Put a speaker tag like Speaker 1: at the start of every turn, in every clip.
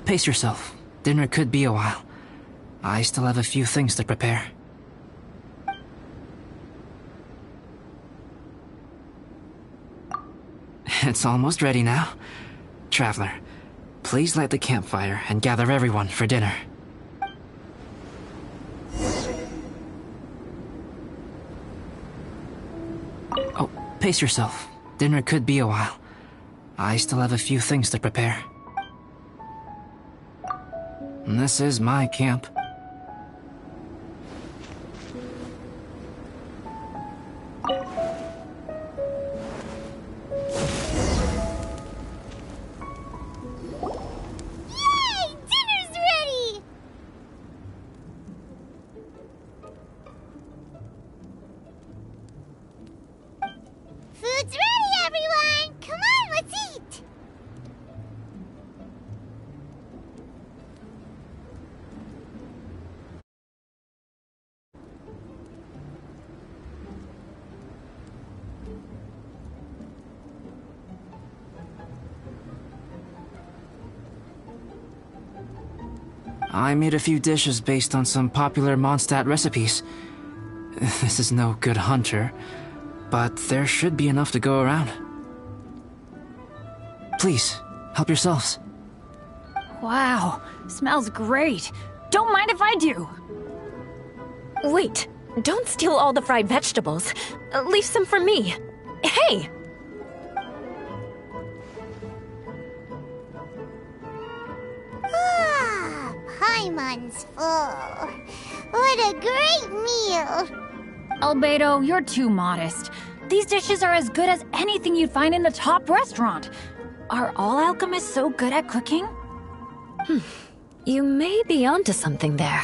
Speaker 1: pace yourself. Dinner could be a while. I still have a few things to prepare. It's almost ready now. Traveler, please light the campfire and gather everyone for dinner. Oh, pace yourself. Dinner could be a while. I still have a few things to prepare. This is my camp. I made a few dishes based on some popular Mondstadt recipes. This is no good hunter, but there should be enough to go around. Please, help yourselves.
Speaker 2: Wow, smells great. Don't mind if I do.
Speaker 3: Wait, don't steal all the fried vegetables. Leave some for me. Hey!
Speaker 4: Paimon's full. What a great meal!
Speaker 2: Albedo, you're too modest. These dishes are as good as anything you'd find in a top restaurant. Are all alchemists so good at cooking?
Speaker 3: You may be onto something there.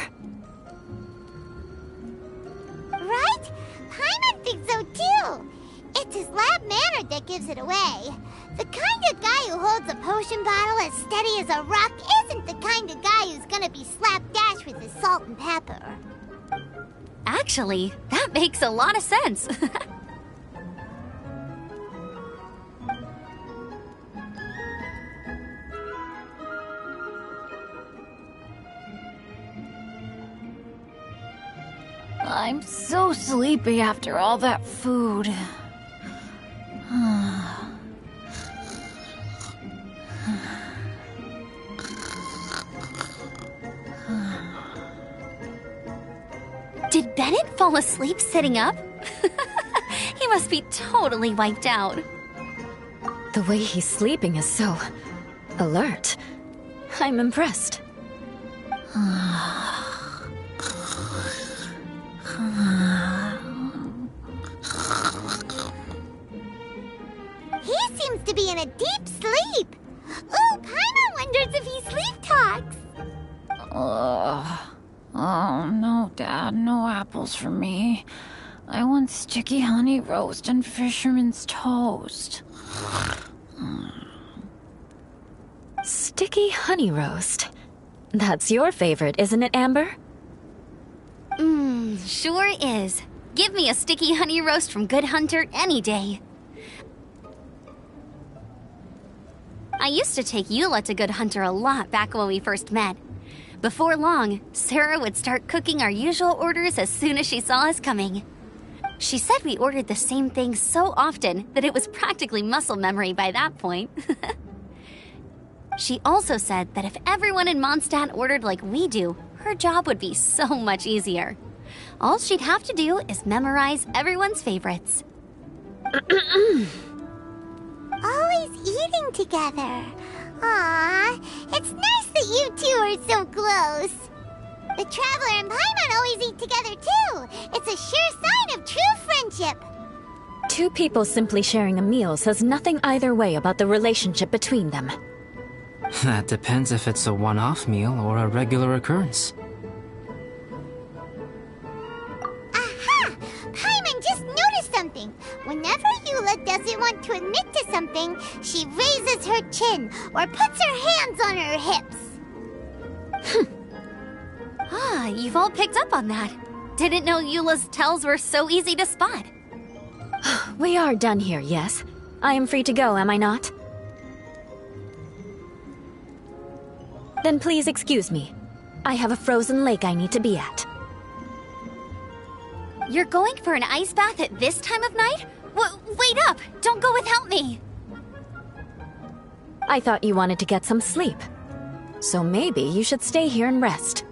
Speaker 4: Right? Paimon thinks so too. It's his lab manner that gives it away. The kind of guy who holds a potion bottle as steady as a rock isn't the kind of guy who's gonna be slapdash with his salt and pepper.
Speaker 5: Actually, that makes a lot of sense.
Speaker 2: I'm so sleepy after all that food.
Speaker 5: Did Bennett fall asleep sitting up? He must be totally wiped out.
Speaker 3: The way he's sleeping is so alert. I'm impressed.
Speaker 4: He seems to be in a deep sleep. Ooh, Paimon wonders if he sleep talks.
Speaker 2: Oh, no, Dad, no apples for me. I want sticky honey roast and fisherman's toast.
Speaker 3: Sticky honey roast. That's your favorite, isn't it, Amber?
Speaker 5: Sure is. Give me a sticky honey roast from Good Hunter any day. I used to take Eula to Good Hunter a lot back when we first met. Before long, Sarah would start cooking our usual orders as soon as she saw us coming. She said we ordered the same thing so often that it was practically muscle memory by that point. She also said that if everyone in Mondstadt ordered like we do, her job would be so much easier. All she'd have to do is memorize everyone's favorites.
Speaker 4: Always eating together. Aww, it's nice that you two are so close. The Traveler and Paimon always eat together too. It's a sure sign of true friendship.
Speaker 3: Two people simply sharing a meal says nothing either way about the relationship between them.
Speaker 1: That depends if it's a one-off meal or a regular occurrence.
Speaker 4: Aha! Paimon just noticed something. Whenever Eula doesn't want to admit to something, she raises her chin or puts her hands on her hips.
Speaker 5: You've all picked up on that. Didn't know Eula's tells were so easy to spot.
Speaker 3: We are done here, yes? I am free to go, am I not? Then please excuse me. I have a frozen lake I need to be at.
Speaker 5: You're going for an ice bath at this time of night? Wait up! Don't go without me!
Speaker 3: I thought you wanted to get some sleep. So maybe you should stay here and rest.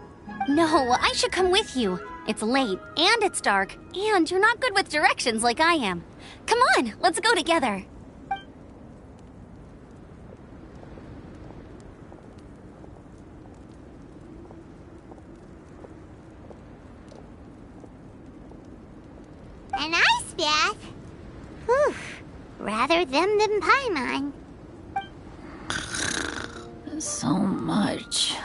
Speaker 5: No, I should come with you. It's late, and it's dark, and you're not good with directions like I am. Come on, let's go together.
Speaker 4: An ice bath? Whew. Rather them than Paimon.
Speaker 2: So much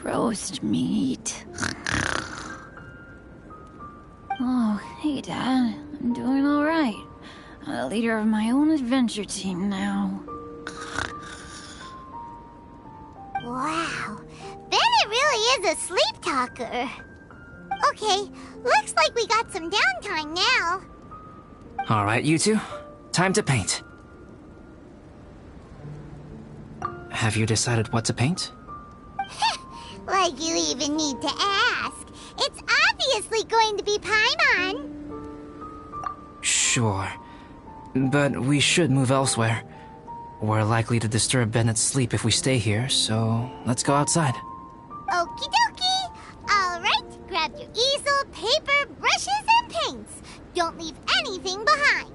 Speaker 2: roast meat. Oh, hey, Dad. I'm doing all right. I'm the leader of my own adventure team now.
Speaker 4: Wow. Bennett really is a sleep talker. Okay, looks like we got some downtime now.
Speaker 1: Alright, you two. Time to paint. Have you decided what to paint?
Speaker 4: Like you even need to ask. It's obviously going to be Paimon.
Speaker 1: Sure. But we should move elsewhere. We're likely to disturb Bennett's sleep if we stay here, so let's go outside.
Speaker 4: Okie dokie. Alright, grab your easel, paper, brushes, and paints. Don't leave anything behind.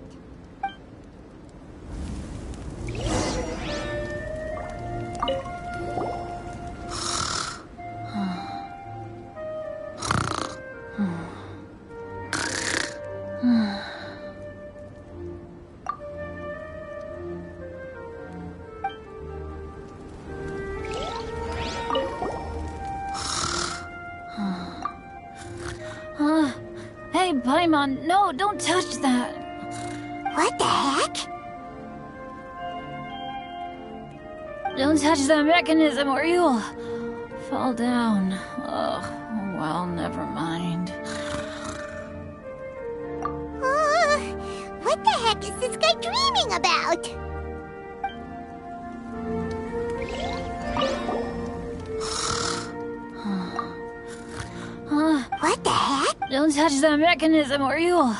Speaker 2: Hey, Paimon, no, don't touch that.
Speaker 4: What the heck?
Speaker 2: Don't touch that mechanism or you'll fall down. Oh, well, never mind.
Speaker 4: What the heck is this guy dreaming about? What the heck?
Speaker 2: Don't touch that mechanism or you'll...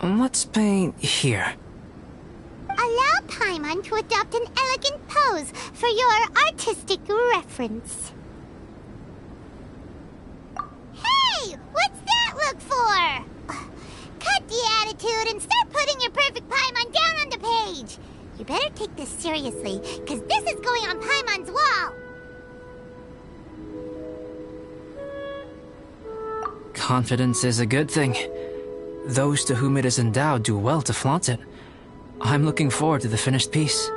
Speaker 1: Let's paint here.
Speaker 4: Allow Paimon to adopt an elegant pose for your artistic reference. Hey! What's that look for? Cut the attitude and start putting your perfect Paimon down on the page. You better take this seriously, because this is going on Paimon's wall.
Speaker 1: Confidence is a good thing. Those to whom it is endowed do well to flaunt it. I'm looking forward to the finished piece.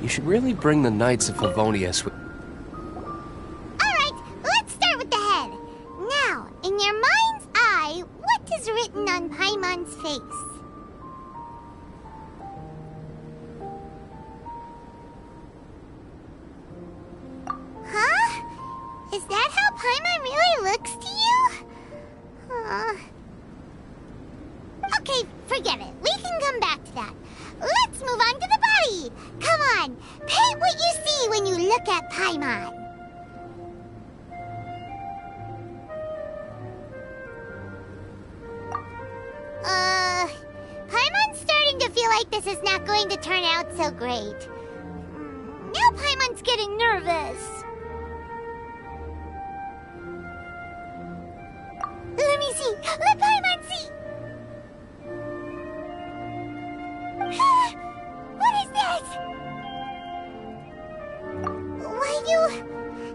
Speaker 6: You should really bring the Knights of Favonius with...
Speaker 4: Alright, let's start with the head. Now, in your mind's eye, what is written on Paimon's face? Huh? Is that how Paimon really looks to you? Okay, forget it. We can come back to that. Let's move on to the body. Come on, paint what you see when you look at Paimon. Paimon's starting to feel like this is not going to turn out so great. Now Paimon's getting nervous. Let me see. Let Paimon see. What is this? Why you...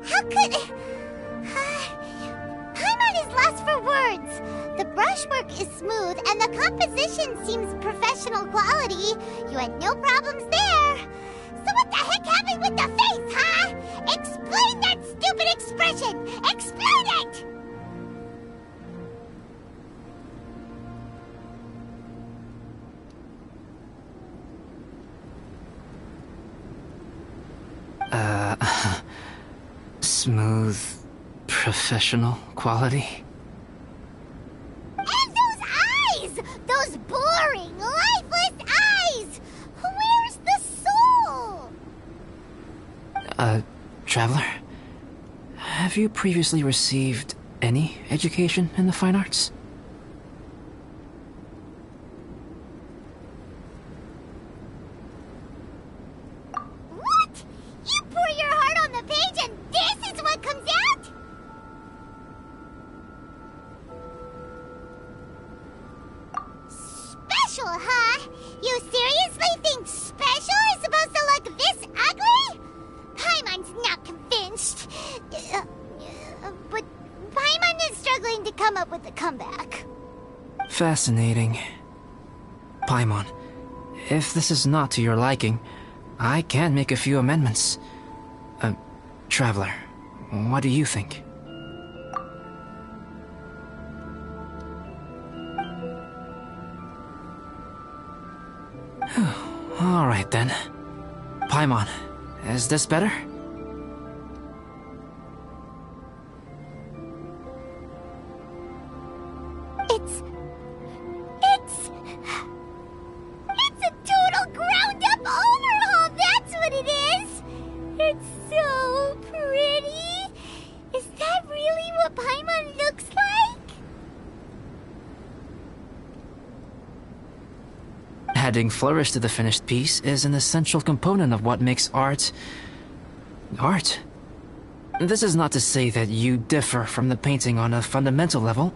Speaker 4: How could... Paimon is lost for words. The brushwork is smooth and the composition seems professional quality. You had no problems there. So what the heck happened with the face, huh? Explain that stupid expression! Explain it!
Speaker 1: Smooth, professional quality.
Speaker 4: And those eyes! Those boring, lifeless eyes! Where's the soul?
Speaker 1: Traveler? Have you previously received any education in the fine arts?
Speaker 4: What? You pour your heart on the page and this is what comes out? Special, huh? You seriously think special is supposed to look this ugly? Paimon's not convinced. But Paimon is struggling to come up with a comeback.
Speaker 1: Fascinating. Paimon, if this is not to your liking, I can make a few amendments. Traveler, what do you think? All right then. Paimon, is this better?
Speaker 4: It's a total ground-up overhaul, that's what it is! It's so pretty! Is that really what Paimon looks like?
Speaker 1: Adding flourish to the finished piece is an essential component of what makes art... art. This is not to say that you differ from the painting on a fundamental level,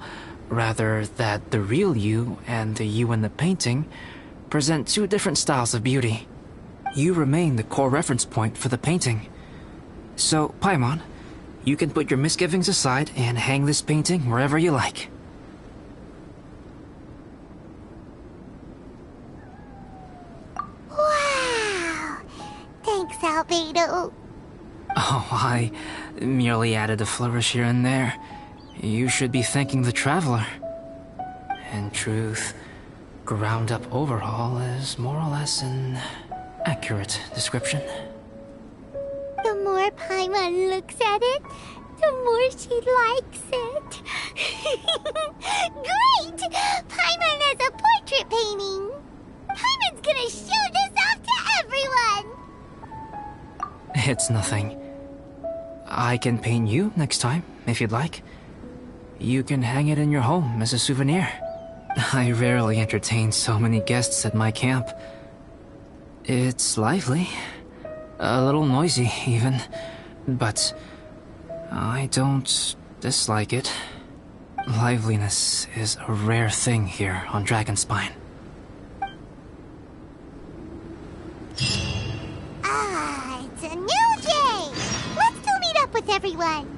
Speaker 1: rather that the real you and the you in the painting present two different styles of beauty. You remain the core reference point for the painting. So, Paimon, you can put your misgivings aside and hang this painting wherever you like.
Speaker 4: Wow! Thanks, Albedo.
Speaker 1: Oh, I merely added a flourish here and there. You should be thanking the Traveler. In truth, ground-up overhaul is more or less an accurate description.
Speaker 4: The more Paimon looks at it, the more she likes it. Great! Paimon has a portrait painting. Paimon's gonna show this off to everyone.
Speaker 1: It's nothing. I can paint you next time, if you'd like. You can hang it in your home as a souvenir. I rarely entertain so many guests at my camp. It's lively, A little noisy, even. But I don't dislike it. Liveliness is a rare thing here on Dragonspine.
Speaker 4: Ah, it's a new day! Let's go meet up with everyone.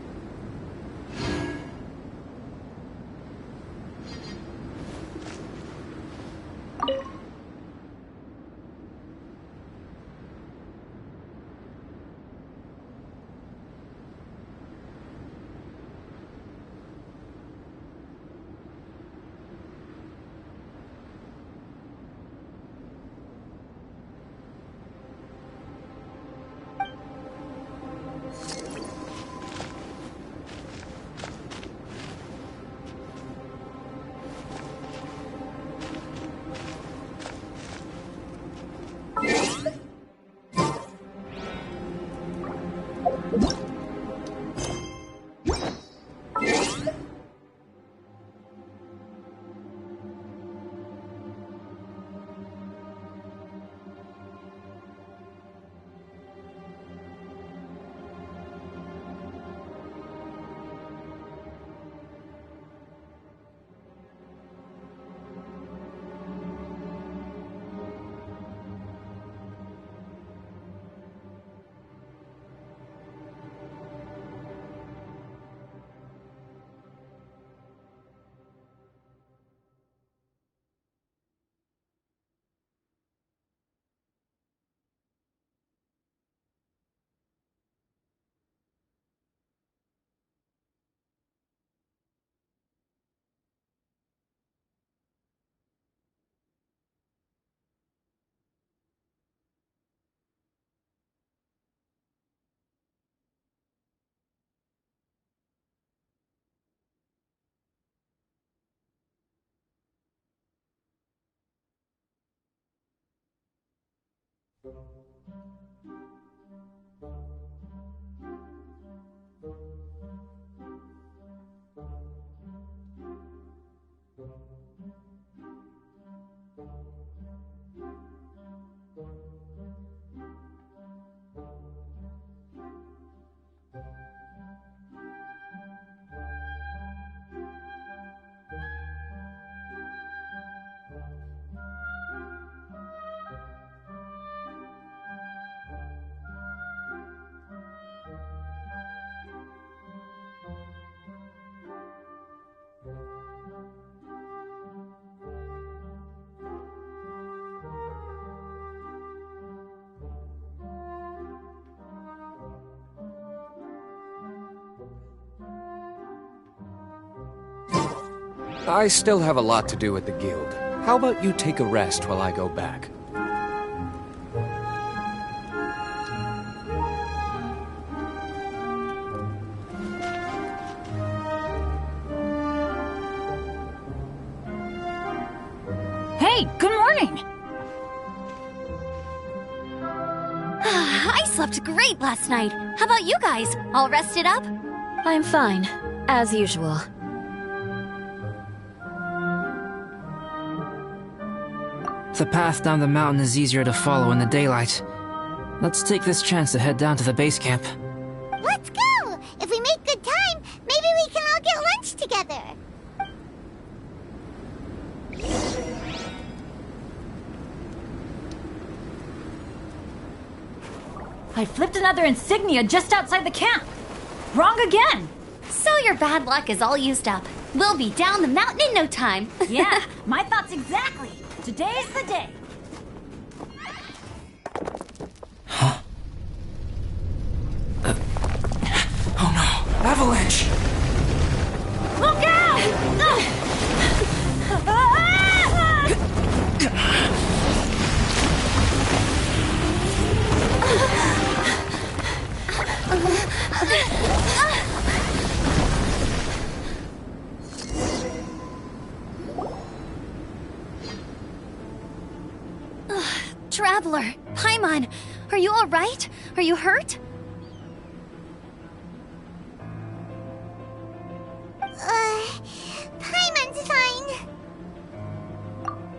Speaker 6: I still have a lot to do at the guild. How about you take a rest while I go back?
Speaker 2: Hey, good morning!
Speaker 5: I slept great last night. How about you guys? All rested up?
Speaker 3: I'm fine, as usual.
Speaker 1: The path down the mountain is easier to follow in the daylight. Let's take this chance to head down to the base camp.
Speaker 4: Let's go! If we make good time, maybe we can all get lunch together.
Speaker 2: I flipped another insignia just outside the camp. Wrong again.
Speaker 5: So your bad luck is all used up. We'll be down the mountain in no time.
Speaker 2: Yeah, my thoughts exactly. Today's the day.
Speaker 1: Oh no! Avalanche!
Speaker 2: Look out!
Speaker 5: Traveler, Paimon, are you all right? Are you hurt?
Speaker 4: Paimon's fine.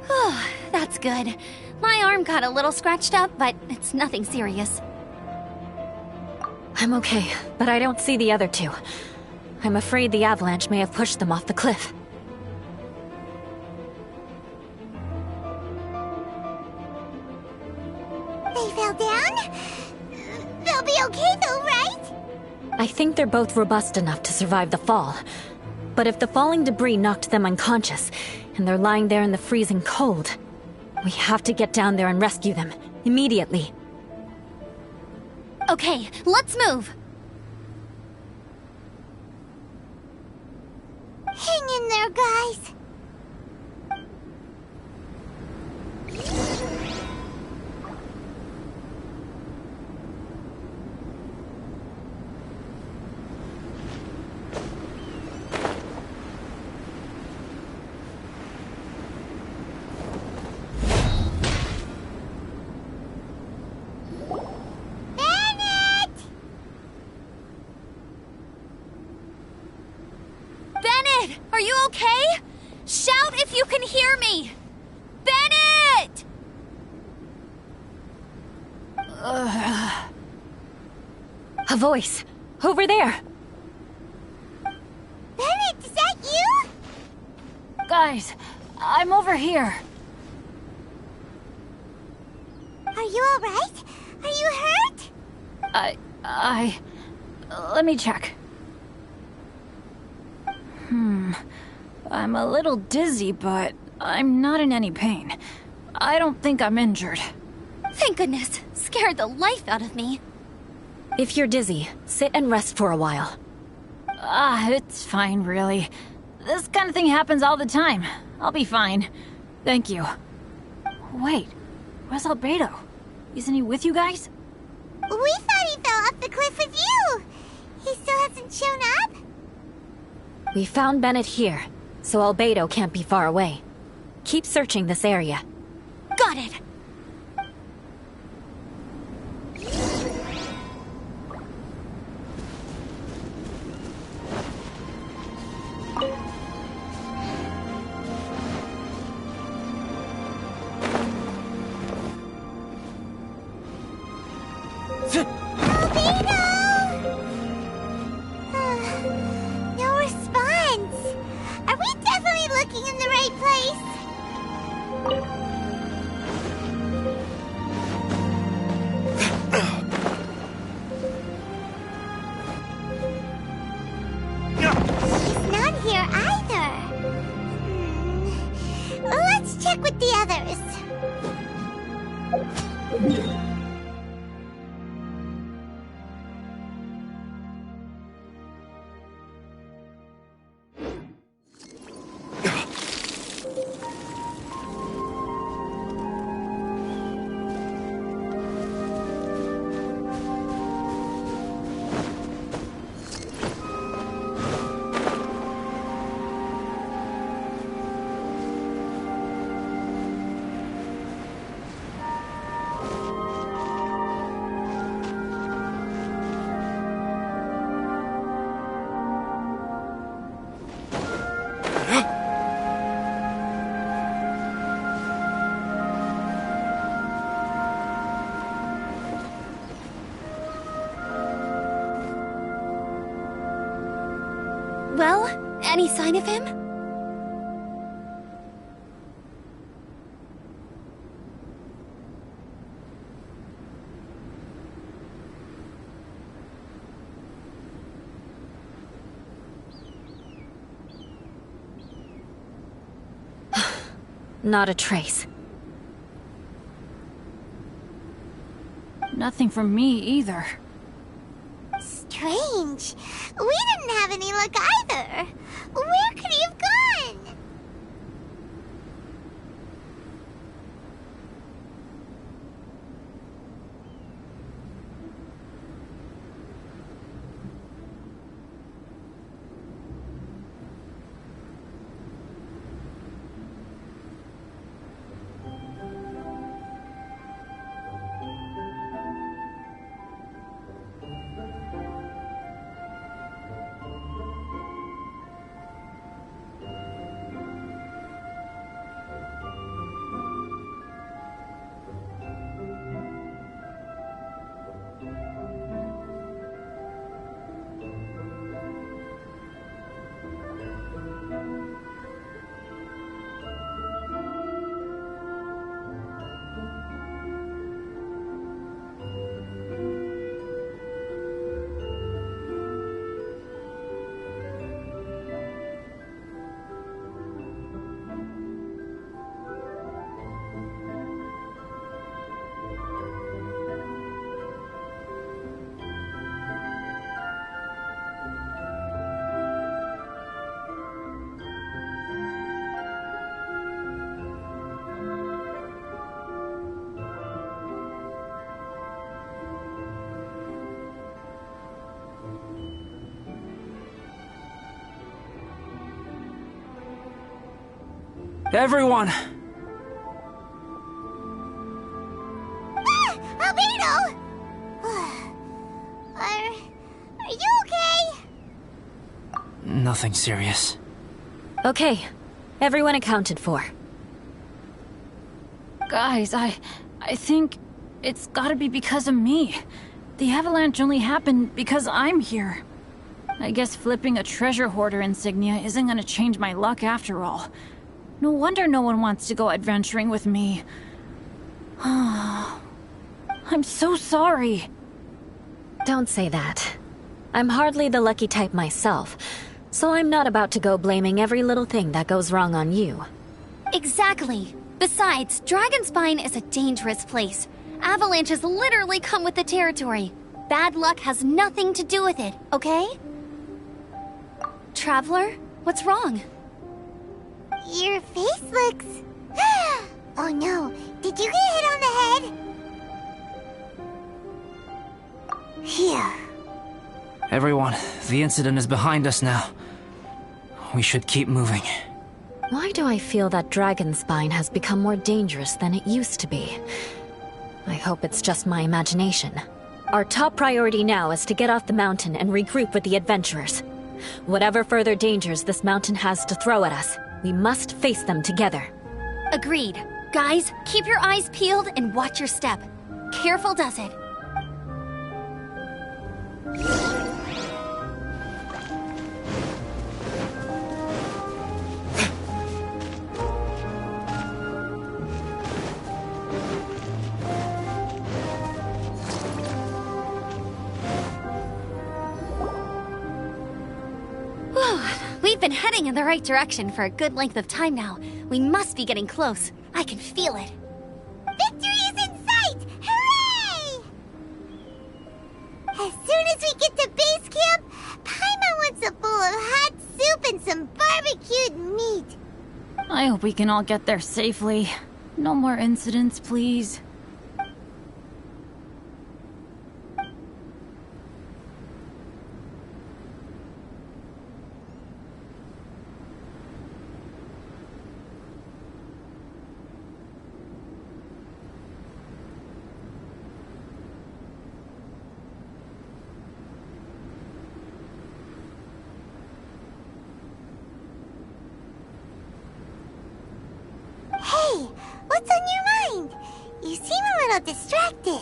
Speaker 5: Oh, that's good. My arm got a little scratched up, but it's nothing serious.
Speaker 3: I'm okay, but I don't see the other two. I'm afraid the avalanche may have pushed them off the cliff.
Speaker 4: They fell down? They'll be okay though, right?
Speaker 3: I think they're both robust enough to survive the fall. But if the falling debris knocked them unconscious, and they're lying there in the freezing cold, we have to get down there and rescue them, immediately.
Speaker 5: Okay, let's move.
Speaker 4: Hang in there, guys.
Speaker 5: Bennett, are you okay? Shout if you can hear me! Bennett!
Speaker 3: A voice! Over there!
Speaker 4: Bennett, is that you?
Speaker 2: Guys, I'm over here.
Speaker 4: Are you alright? Are you hurt?
Speaker 2: Let me check. I'm a little dizzy, but I'm not in any pain. I don't think I'm injured.
Speaker 5: Thank goodness. Scared the life out of me.
Speaker 3: If you're dizzy, sit and rest for a while.
Speaker 2: It's fine, really. This kind of thing happens all the time. I'll be fine. Thank you. Wait, where's Albedo? Isn't he with you guys?
Speaker 4: We thought he fell off the cliff with you. He still hasn't shown up?
Speaker 3: We found Bennett here, so Albedo can't be far away. Keep searching this area.
Speaker 5: Got it.
Speaker 4: No response. Are we definitely looking in the right place? He's not here either. Let's check with the others.
Speaker 5: Well, any sign of him?
Speaker 3: Not a trace.
Speaker 2: Nothing from me either.
Speaker 4: Strange. We didn't have any luck either. Where could he have gone?
Speaker 1: Everyone!
Speaker 4: Ah! Albedo! Are you okay?
Speaker 1: Nothing serious.
Speaker 3: Okay, everyone accounted for.
Speaker 2: Guys, I think it's gotta be because of me. The avalanche only happened because I'm here. I guess flipping a treasure hoarder insignia isn't gonna change my luck after all. No wonder no one wants to go adventuring with me. I'm so sorry.
Speaker 3: Don't say that. I'm hardly the lucky type myself, so I'm not about to go blaming every little thing that goes wrong on you.
Speaker 5: Exactly. Besides, Dragonspine is a dangerous place. Avalanches literally come with the territory. Bad luck has nothing to do with it, okay? Traveler, what's wrong?
Speaker 4: Your face looks... Oh no, did you get hit on the head? Here.
Speaker 1: Everyone, the incident is behind us now. We should keep moving.
Speaker 3: Why do I feel that Dragonspine has become more dangerous than it used to be? I hope it's just my imagination. Our top priority now is to get off the mountain and regroup with the adventurers. Whatever further dangers this mountain has to throw at us, we must face them together.
Speaker 5: Agreed. Guys, keep your eyes peeled and watch your step. Careful does it. We've been heading in the right direction for a good length of time now. We must be getting close. I can feel it.
Speaker 4: Victory is in sight! Hooray! As soon as we get to base camp, Paimon wants a bowl of hot soup and some barbecued meat.
Speaker 2: I hope we can all get there safely. No more incidents, please.
Speaker 4: Hey, what's on your mind? You seem a little distracted.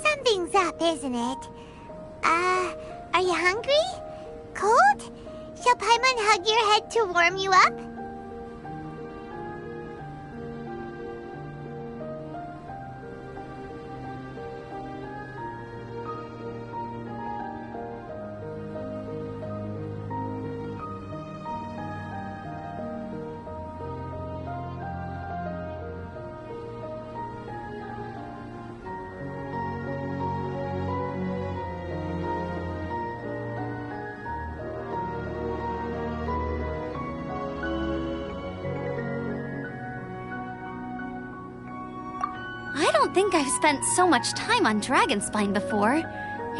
Speaker 4: Something's up, isn't it? Are you hungry? Cold? Shall Paimon hug your head to warm you up?
Speaker 5: I don't think I've spent so much time on Dragonspine before.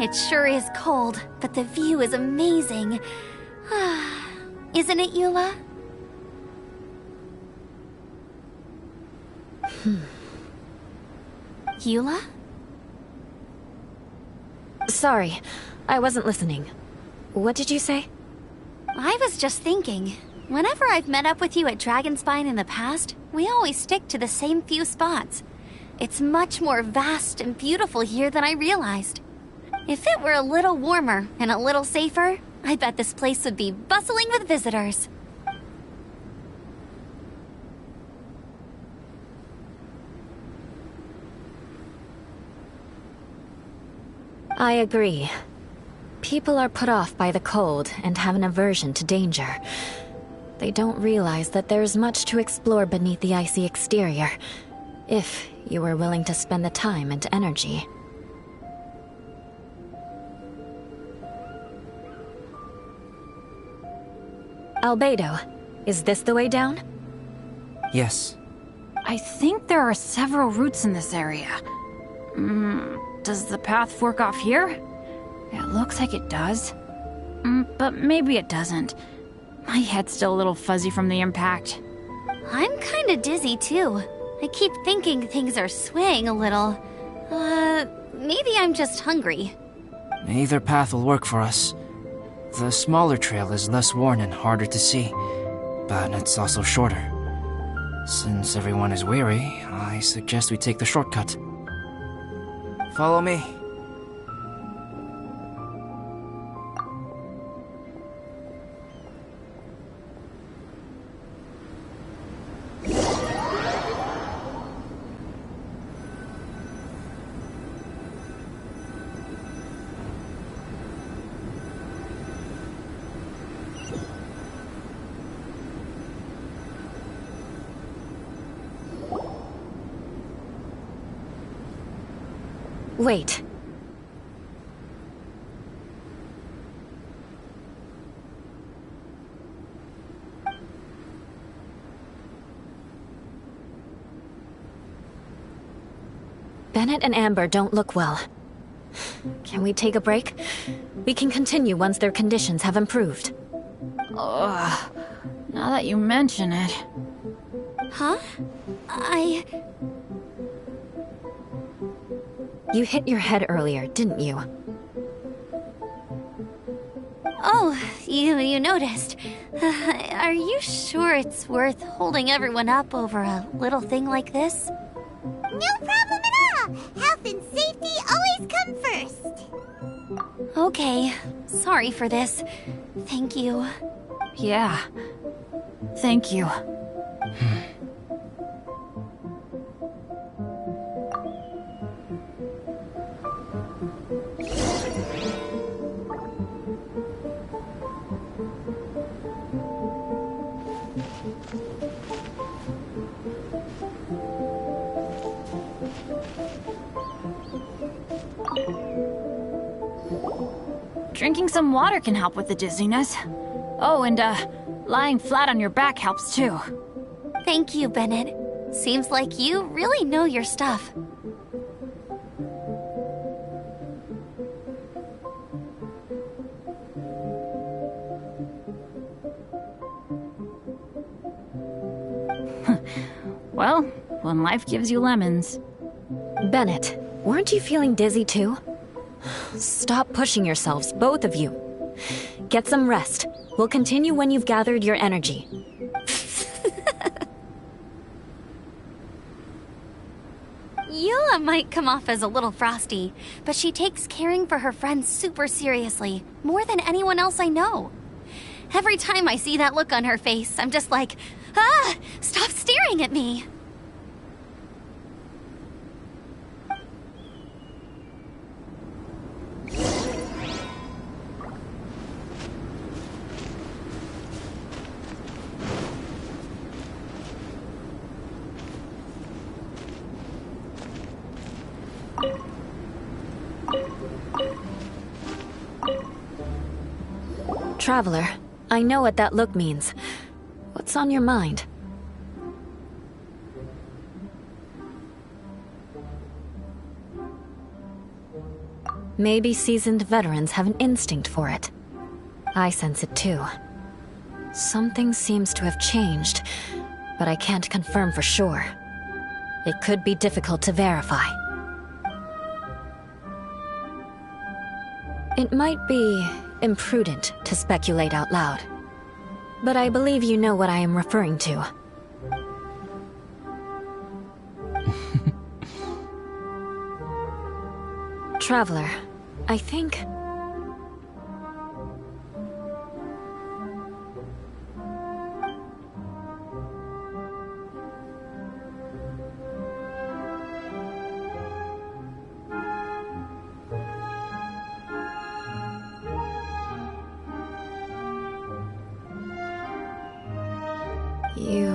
Speaker 5: It sure is cold, but the view is amazing. Isn't it, Eula? Eula?
Speaker 3: Sorry, I wasn't listening. What did you say?
Speaker 5: I was just thinking. Whenever I've met up with you at Dragonspine in the past, we always stick to the same few spots. It's much more vast and beautiful here than I realized. If it were a little warmer and a little safer, I bet this place would be bustling with visitors.
Speaker 3: I agree. People are put off by the cold and have an aversion to danger. They don't realize that there's much to explore beneath the icy exterior, if you were willing to spend the time and energy. Albedo, is this the way down?
Speaker 1: Yes.
Speaker 2: I think there are several routes in this area. Does the path fork off here? It looks like it does. But maybe it doesn't. My head's still a little fuzzy from the impact.
Speaker 5: I'm kinda dizzy too. I keep thinking things are swaying a little. Maybe I'm just hungry.
Speaker 1: Either path will work for us. The smaller trail is less worn and harder to see, but it's also shorter. Since everyone is weary, I suggest we take the shortcut. Follow me.
Speaker 3: Wait. Bennett and Amber don't look well. Can we take a break? We can continue once their conditions have improved.
Speaker 2: Ugh. Now that you mention it.
Speaker 5: Huh?
Speaker 3: You hit your head earlier, didn't you?
Speaker 5: Oh, you noticed. Are you sure it's worth holding everyone up over a little thing like this?
Speaker 4: No problem at all! Health and safety always come first!
Speaker 5: Okay, sorry for this. Thank you.
Speaker 2: Yeah. Thank you. Drinking some water can help with the dizziness. Oh, and lying flat on your back helps too.
Speaker 5: Thank you, Bennett. Seems like you really know your stuff.
Speaker 2: Well, when life gives you lemons.
Speaker 3: Bennett, weren't you feeling dizzy too? Stop pushing yourselves, both of you. Get some rest. We'll continue when you've gathered your energy.
Speaker 5: Eula might come off as a little frosty, but she takes caring for her friends super seriously, more than anyone else I know. Every time I see that look on her face, I'm just like, stop staring at me!
Speaker 3: Traveler, I know what that look means. What's on your mind? Maybe seasoned veterans have an instinct for it. I sense it too. Something seems to have changed, but I can't confirm for sure. It could be difficult to verify. It might be imprudent to speculate out loud, but I believe you know what I am referring to. Traveler, I think... You...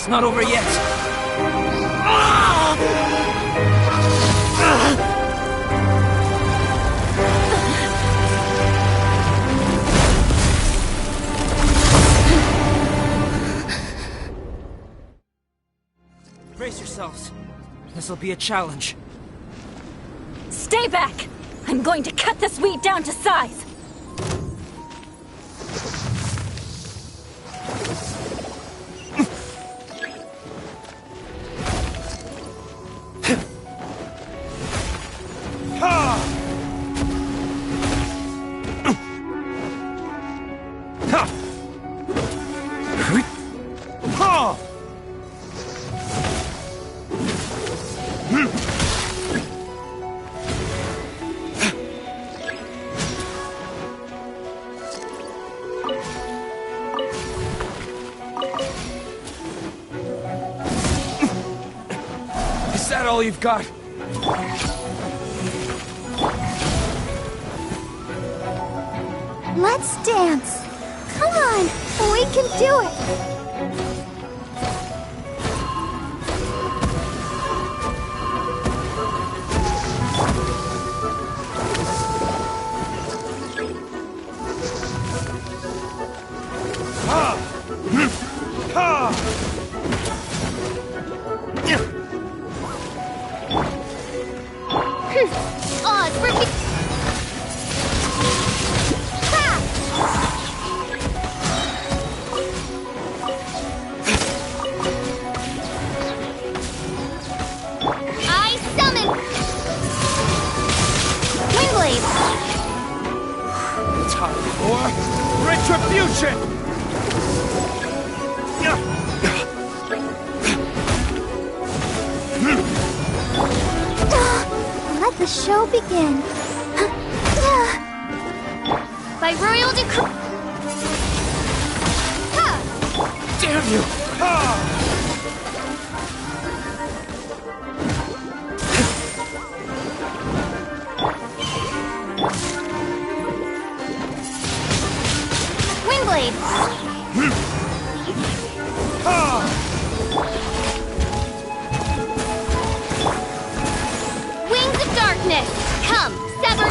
Speaker 1: It's not over yet. Brace yourselves. This'll be a challenge.
Speaker 3: Stay back! I'm going to cut this weed down to size!
Speaker 1: Is that all you've got?
Speaker 4: Let's dance. Come on, we can do it.
Speaker 5: Oz, for me. I summon Windblade.
Speaker 1: Time for retribution!
Speaker 4: Let the show begin.
Speaker 5: By royal decree.
Speaker 1: Damn you!
Speaker 5: Windblade. Wings of darkness. Come, sever.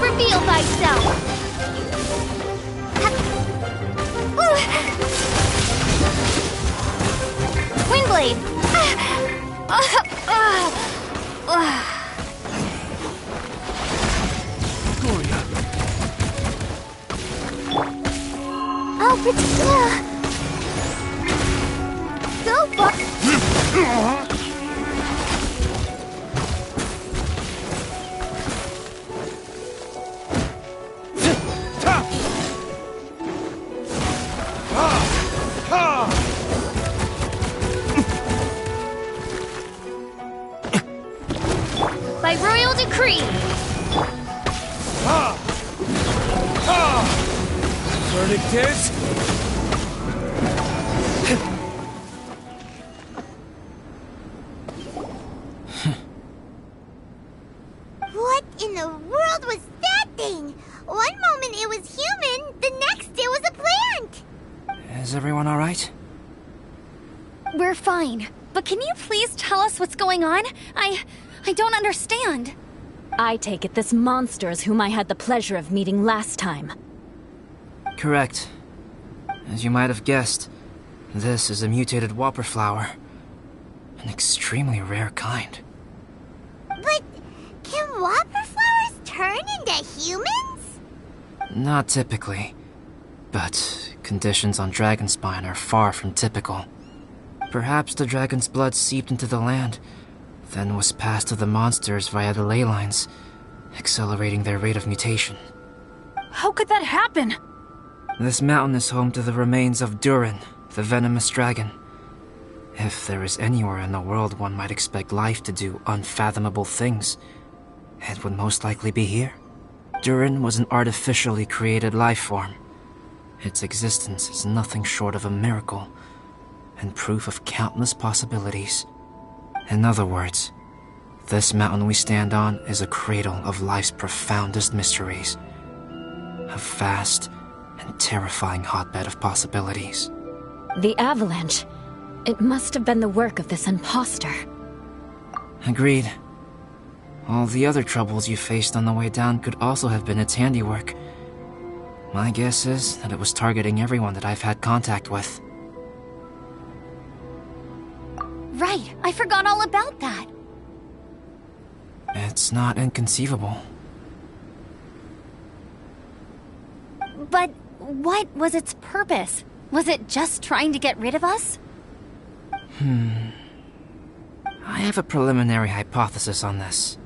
Speaker 5: Reveal thyself! Windblade!
Speaker 4: Oh, so far.
Speaker 5: By royal decree!
Speaker 1: Verdict is...
Speaker 4: What in the world was that thing? One moment it was human, the next it was a plant!
Speaker 1: Is everyone alright?
Speaker 5: We're fine. But can you please tell us what's going on? I don't understand.
Speaker 3: I take it this monster is whom I had the pleasure of meeting last time.
Speaker 1: Correct. As you might have guessed, this is a mutated whopper flower. An extremely rare kind.
Speaker 4: But can whopper flowers turn into humans?
Speaker 1: Not typically. But conditions on Dragonspine are far from typical. Perhaps the dragon's blood seeped into the land, then was passed to the monsters via the ley lines, accelerating their rate of mutation.
Speaker 2: How could that happen?
Speaker 1: This mountain is home to the remains of Durin, the venomous dragon. If there is anywhere in the world one might expect life to do unfathomable things, it would most likely be here. Durin was an artificially created life form. Its existence is nothing short of a miracle, and proof of countless possibilities. In other words, this mountain we stand on is a cradle of life's profoundest mysteries. A vast and terrifying hotbed of possibilities.
Speaker 3: The avalanche. It must have been the work of this imposter.
Speaker 1: Agreed. All the other troubles you faced on the way down could also have been its handiwork. My guess is that it was targeting everyone that I've had contact with.
Speaker 5: Right, I forgot all about that.
Speaker 1: It's not inconceivable.
Speaker 5: But what was its purpose? Was it just trying to get rid of us?
Speaker 1: I have a preliminary hypothesis on this.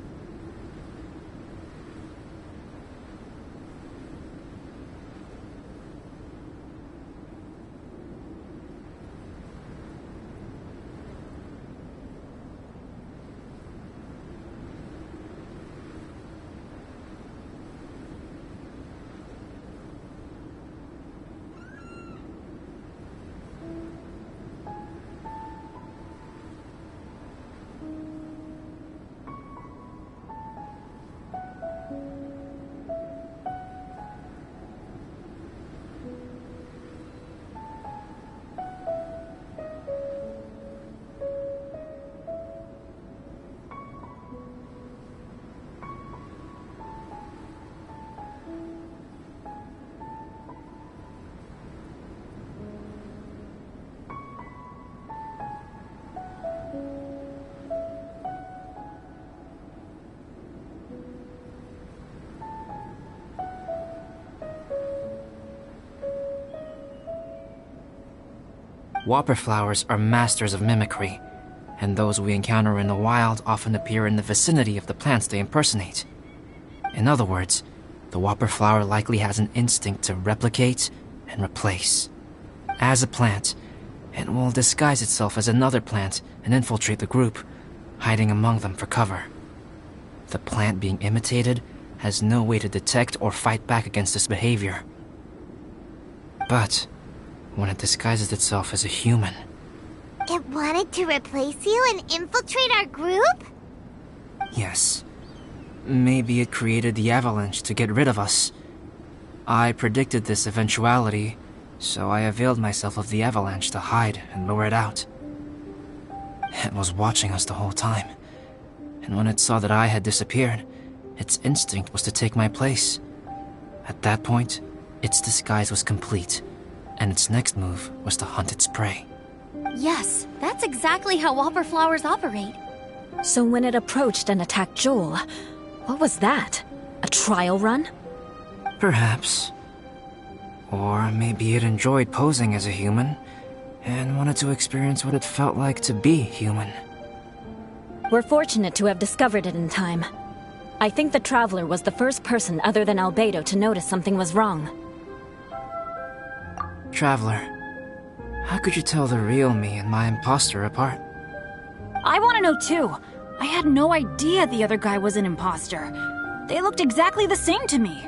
Speaker 1: Whopper flowers are masters of mimicry, and those we encounter in the wild often appear in the vicinity of the plants they impersonate. In other words, the whopper flower likely has an instinct to replicate and replace. As a plant, it will disguise itself as another plant and infiltrate the group, hiding among them for cover. The plant being imitated has no way to detect or fight back against this behavior. But when it disguises itself as a human,
Speaker 4: It wanted to replace you and infiltrate our group?
Speaker 1: yes. Maybe it created the avalanche to get rid of us. I predicted this eventuality, so I availed myself of the avalanche to hide and lure it out. It was watching us the whole time, and when it saw that I had disappeared, its instinct was to take my place. At that point, its disguise was complete, and its next move was to hunt its prey.
Speaker 5: Yes, that's exactly how whopper flowers operate.
Speaker 3: So when it approached and attacked Joel, what was that? A trial run?
Speaker 1: Perhaps. Or maybe it enjoyed posing as a human, and wanted to experience what it felt like to be human.
Speaker 3: We're fortunate to have discovered it in time. I think the Traveler was the first person other than Albedo to notice something was wrong.
Speaker 1: Traveler, how could you tell the real me and my imposter apart?
Speaker 2: I want to know too. I had no idea the other guy was an imposter. They looked exactly the same to me.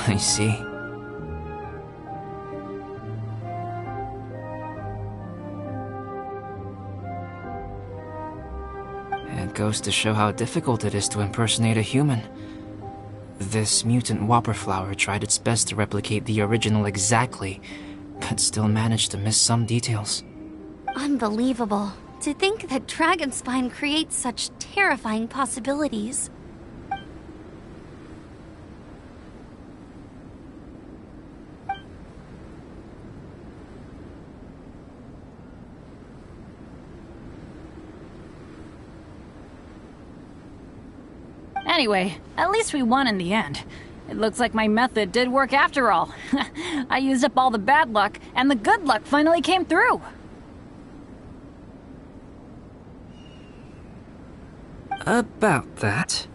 Speaker 1: I see. It goes to show how difficult it is to impersonate a human. This mutant whopper flower tried its best to replicate the original exactly, but still managed to miss some details.
Speaker 5: Unbelievable. To think that Dragonspine creates such terrifying possibilities.
Speaker 2: Anyway, at least we won in the end. It looks like my method did work after all. I used up all the bad luck, and the good luck finally came through.
Speaker 1: About that.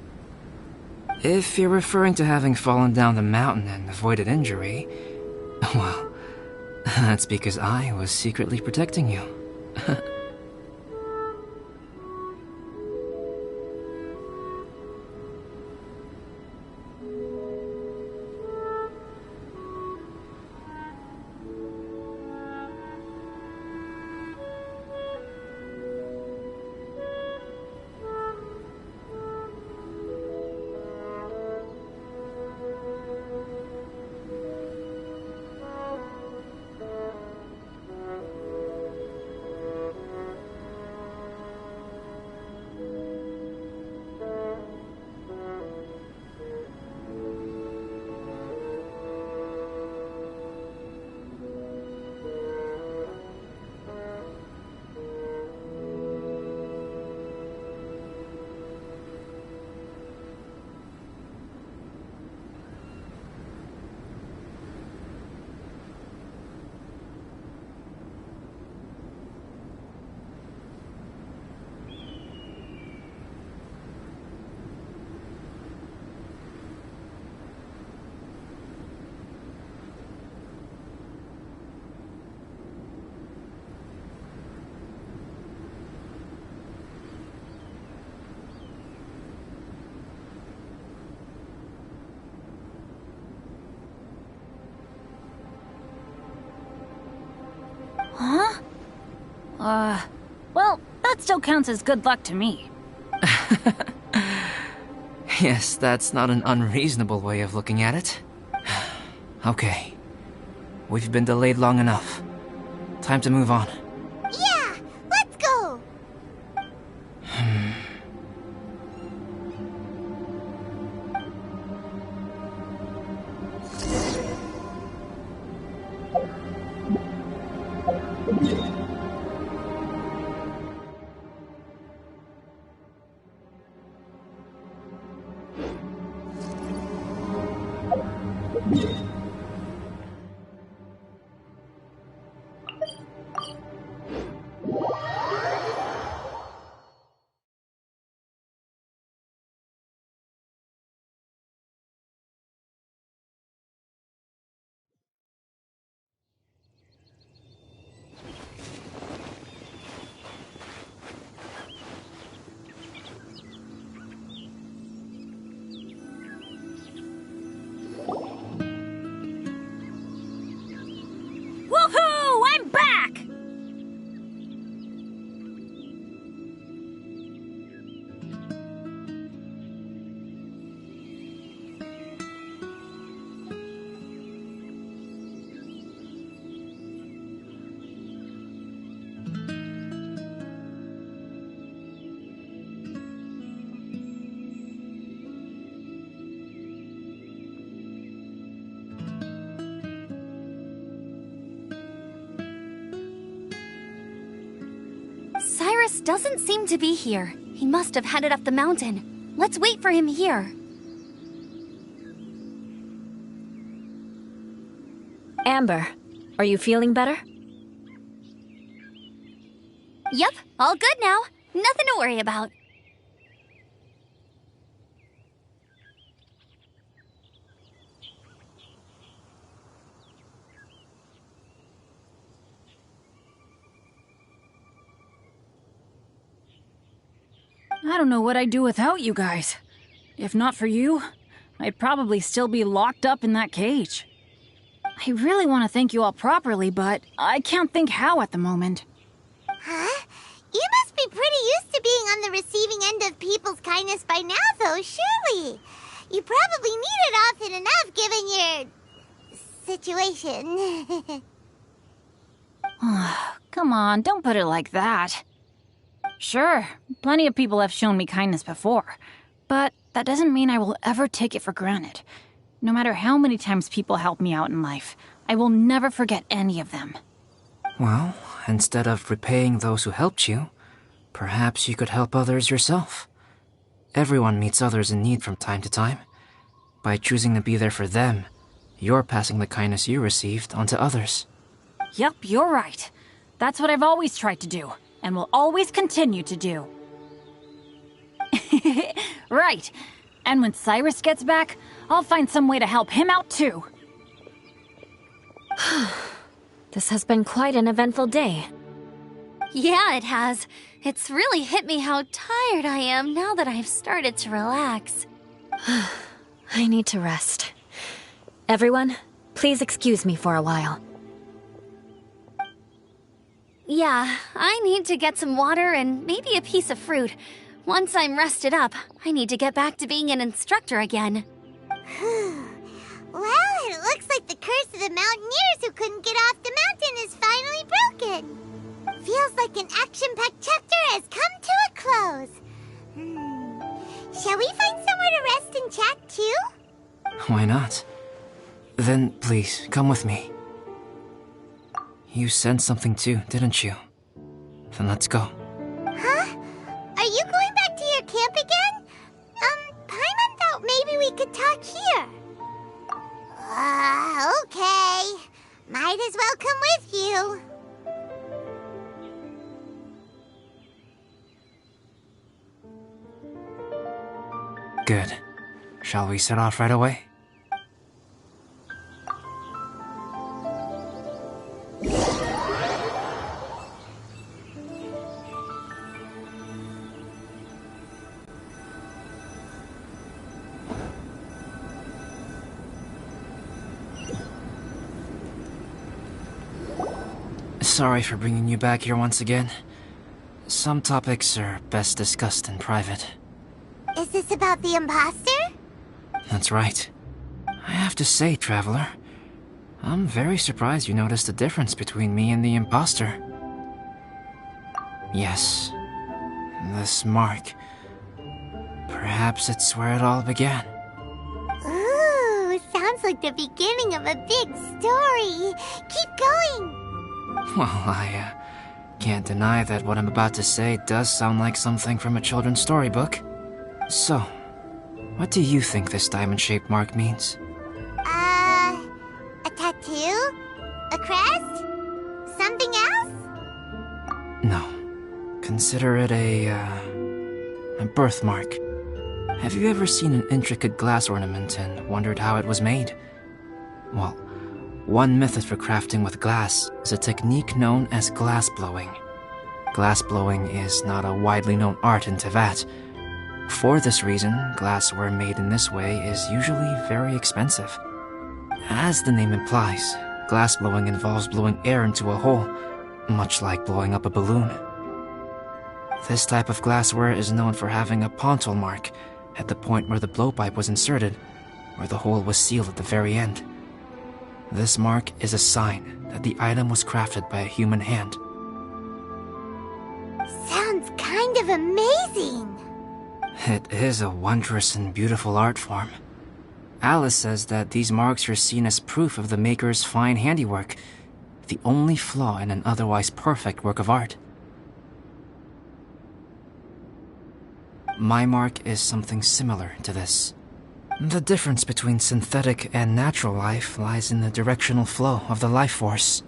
Speaker 1: If you're referring to having fallen down the mountain and avoided injury, well, that's because I was secretly protecting you.
Speaker 2: Huh? Well, that still counts as good luck to me.
Speaker 1: Yes, that's not an unreasonable way of looking at it. Okay. We've been delayed long enough. Time to move on.
Speaker 4: Yeah, let's go!
Speaker 2: Woohoo! I'm back!
Speaker 5: Cyrus doesn't seem to be here. He must have headed up the mountain. Let's wait for him here.
Speaker 3: Amber, are you feeling better?
Speaker 5: Yep, all good now. Nothing to worry about.
Speaker 2: I don't know what I'd do without you guys. If not for you, I'd probably still be locked up in that cage. I really want to thank you all properly, but I can't think how at the moment.
Speaker 4: Huh? You must be pretty used to being on the receiving end of people's kindness by now, though, surely. You probably need it often enough, given your... situation.
Speaker 2: Come on, don't put it like that. Sure, plenty of people have shown me kindness before, but that doesn't mean I will ever take it for granted. No matter how many times people help me out in life, I will never forget any of them.
Speaker 1: Well, instead of repaying those who helped you, perhaps you could help others yourself. Everyone meets others in need from time to time. By choosing to be there for them, you're passing the kindness you received on to others.
Speaker 2: Yep, you're right. That's what I've always tried to do, and will always continue to do. Right. And when Cyrus gets back, I'll find some way to help him out too.
Speaker 3: This has been quite an eventful day.
Speaker 5: Yeah, it has. It's really hit me how tired I am now that I've started to relax.
Speaker 3: I need to rest. Everyone, please excuse me for a while.
Speaker 5: Yeah, I need to get some water and maybe a piece of fruit. Once I'm rested up, I need to get back to being an instructor again.
Speaker 4: Well, it looks like the curse of the mountaineers who couldn't get off the mountain is finally broken. Feels like an action-packed chapter has come to a close. Shall we find somewhere to rest and chat too?
Speaker 1: Why not? Then please, come with me. You sensed something too, didn't you? Then let's go.
Speaker 4: Huh? Are you going back to your camp again? Paimon thought maybe we could talk here. Okay. Might as well come with you.
Speaker 1: Good. Shall we set off right away? Sorry for bringing you back here once again. Some topics are best discussed in private.
Speaker 4: Is this about the imposter?
Speaker 1: That's right. I have to say, Traveler, I'm very surprised you noticed the difference between me and the imposter. Yes, this mark. Perhaps it's where it all began.
Speaker 4: Ooh, sounds like the beginning of a big story. Keep going.
Speaker 1: Well, I can't deny that what I'm about to say does sound like something from a children's storybook. So, what do you think this diamond-shaped mark means?
Speaker 4: A tattoo? A crest? Something else?
Speaker 1: No. Consider it a birthmark. Have you ever seen an intricate glass ornament and wondered how it was made? Well, one method for crafting with glass is a technique known as glass blowing. Glass blowing is not a widely known art in Teyvat. For this reason, glassware made in this way is usually very expensive. As the name implies, glass blowing involves blowing air into a hole, much like blowing up a balloon. This type of glassware is known for having a pontal mark at the point where the blowpipe was inserted, where the hole was sealed at the very end. This mark is a sign that the item was crafted by a human hand.
Speaker 4: Sounds kind of amazing.
Speaker 1: It is a wondrous and beautiful art form. Alice says that these marks are seen as proof of the maker's fine handiwork, the only flaw in an otherwise perfect work of art. My mark is something similar to this. The difference between synthetic and natural life lies in the directional flow of the life force.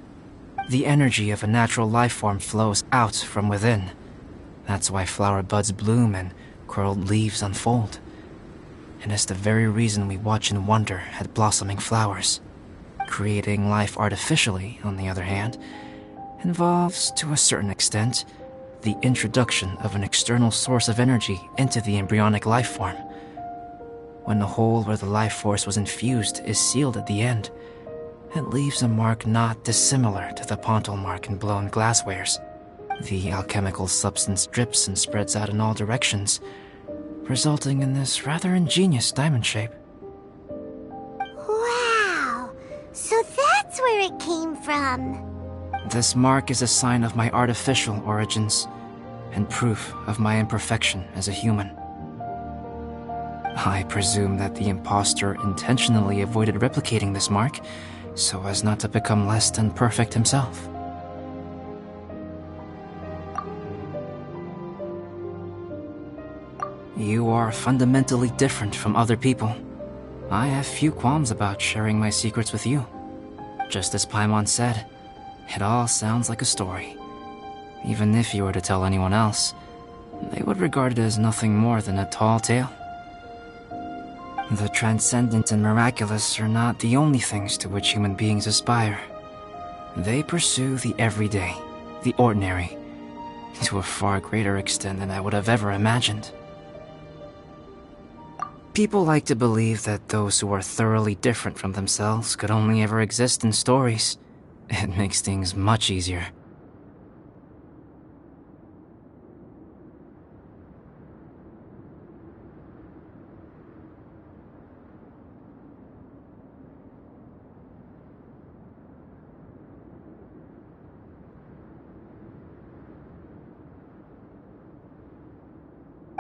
Speaker 1: The energy of a natural life form flows out from within. That's why flower buds bloom and curled leaves unfold. And it's the very reason we watch and wonder at blossoming flowers. Creating life artificially, on the other hand, involves, to a certain extent, the introduction of an external source of energy into the embryonic life form. When the hole where the life force was infused is sealed at the end, it leaves a mark not dissimilar to the pontal mark in blown glasswares. The alchemical substance drips and spreads out in all directions, resulting in this rather ingenious diamond shape.
Speaker 4: Wow! So that's where it came from.
Speaker 1: This mark is a sign of my artificial origins, and proof of my imperfection as a human. I presume that the impostor intentionally avoided replicating this mark, so as not to become less than perfect himself. You are fundamentally different from other people. I have few qualms about sharing my secrets with you. Just as Paimon said, it all sounds like a story. Even if you were to tell anyone else, they would regard it as nothing more than a tall tale. The transcendent and miraculous are not the only things to which human beings aspire. They pursue the everyday, the ordinary, to a far greater extent than I would have ever imagined. People like to believe that those who are thoroughly different from themselves could only ever exist in stories. It makes things much easier.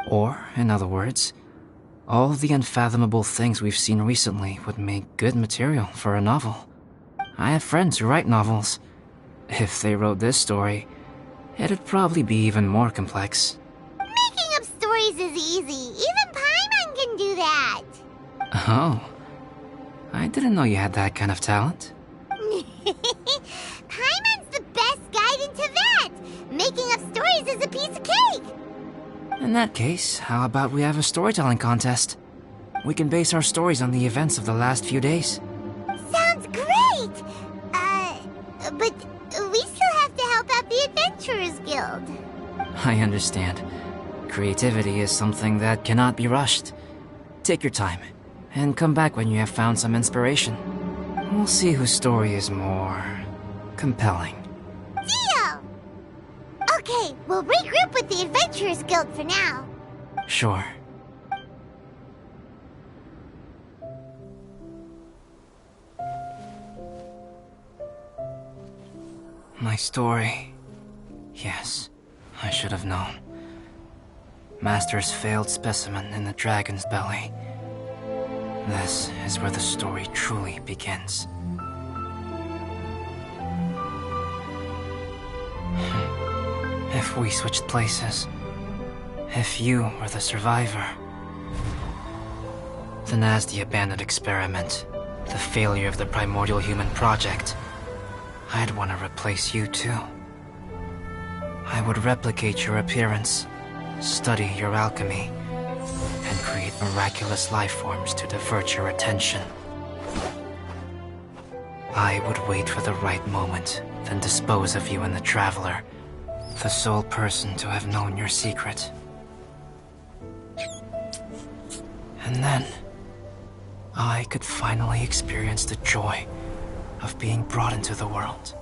Speaker 1: Or, in other words, all the unfathomable things we've seen recently would make good material for a novel. I have friends who write novels. If they wrote this story, it'd probably be even more complex.
Speaker 4: Making up stories is easy. Even Paimon can do that.
Speaker 1: Oh. I didn't know you had that kind of talent.
Speaker 4: Paimon's the best guide into that. Making up stories is a piece of cake.
Speaker 1: In that case, how about we have a storytelling contest? We can base our stories on the events of the last few days.
Speaker 4: Sounds great! But we still have to help out the Adventurers Guild.
Speaker 1: I understand. Creativity is something that cannot be rushed. Take your time, and come back when you have found some inspiration. We'll see whose story is more compelling.
Speaker 4: Deal! Okay, we'll regroup with the Adventurers Guild for now.
Speaker 1: Sure. My story. Yes, I should have known. Master's failed specimen in the dragon's belly. This is where the story truly begins. If we switched places, if you were the survivor, then as the abandoned experiment, the failure of the primordial human project, I'd want to replace you too. I would replicate your appearance, study your alchemy, and create miraculous life forms to divert your attention. I would wait for the right moment, then dispose of you and the Traveler, the sole person to have known your secret. And then, I could finally experience the joy of being brought into the world.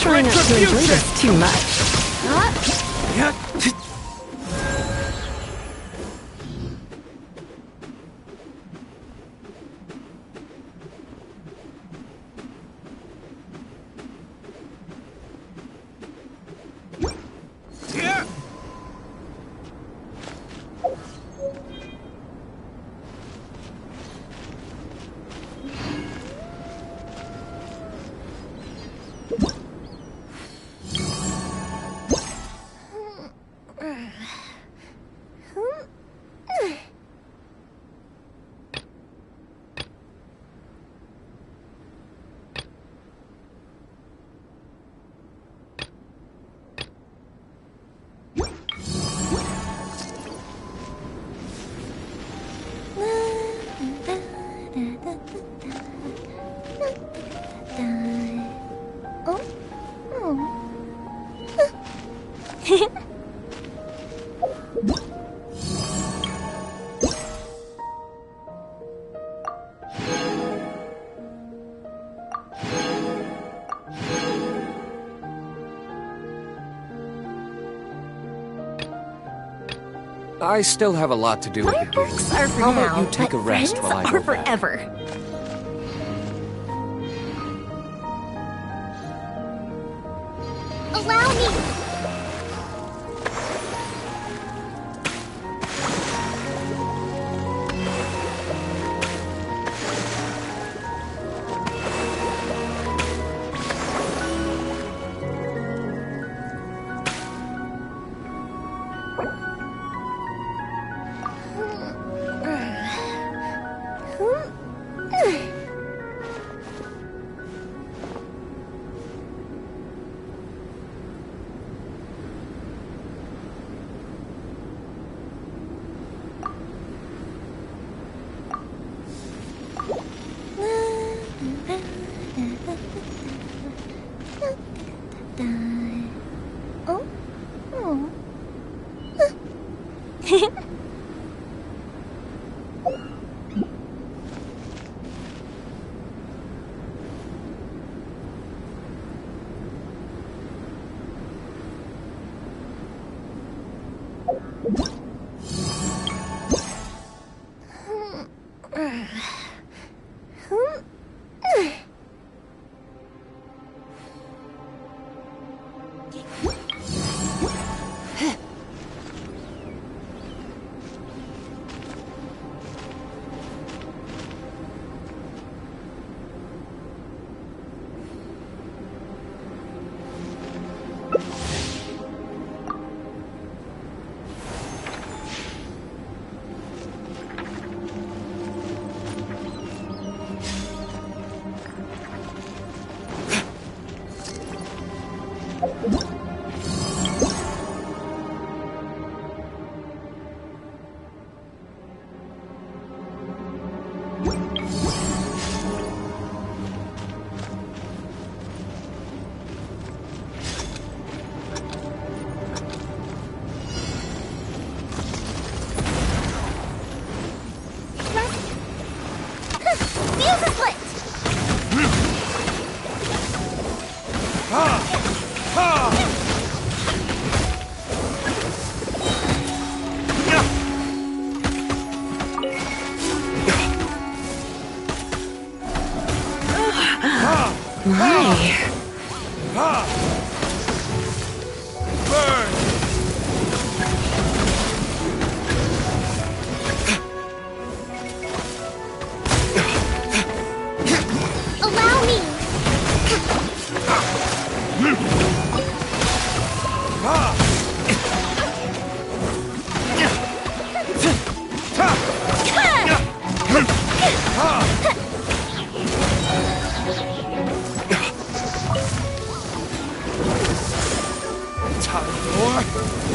Speaker 3: Try not to enjoy this too much.
Speaker 6: I still have a lot to do with
Speaker 3: My
Speaker 6: the
Speaker 3: books
Speaker 6: game.
Speaker 3: are for
Speaker 6: How
Speaker 3: now,
Speaker 6: about you take
Speaker 3: but
Speaker 6: a rest
Speaker 3: friends
Speaker 6: while I
Speaker 3: are
Speaker 6: go back?
Speaker 3: forever.
Speaker 4: Allow me!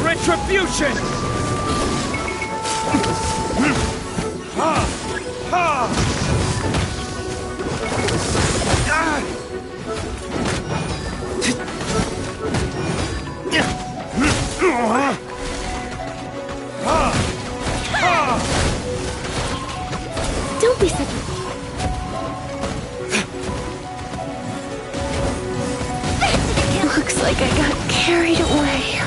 Speaker 7: Retribution! Ha! Ha!
Speaker 3: Don't be such Looks like I got carried away.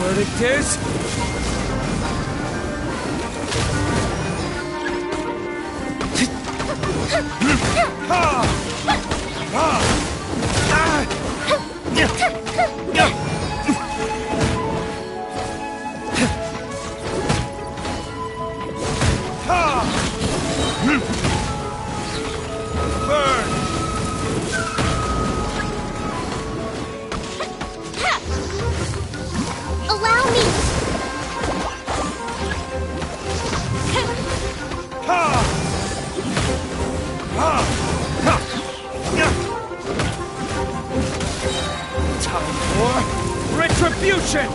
Speaker 7: Verdict is...
Speaker 4: Allow me!
Speaker 7: Time for retribution!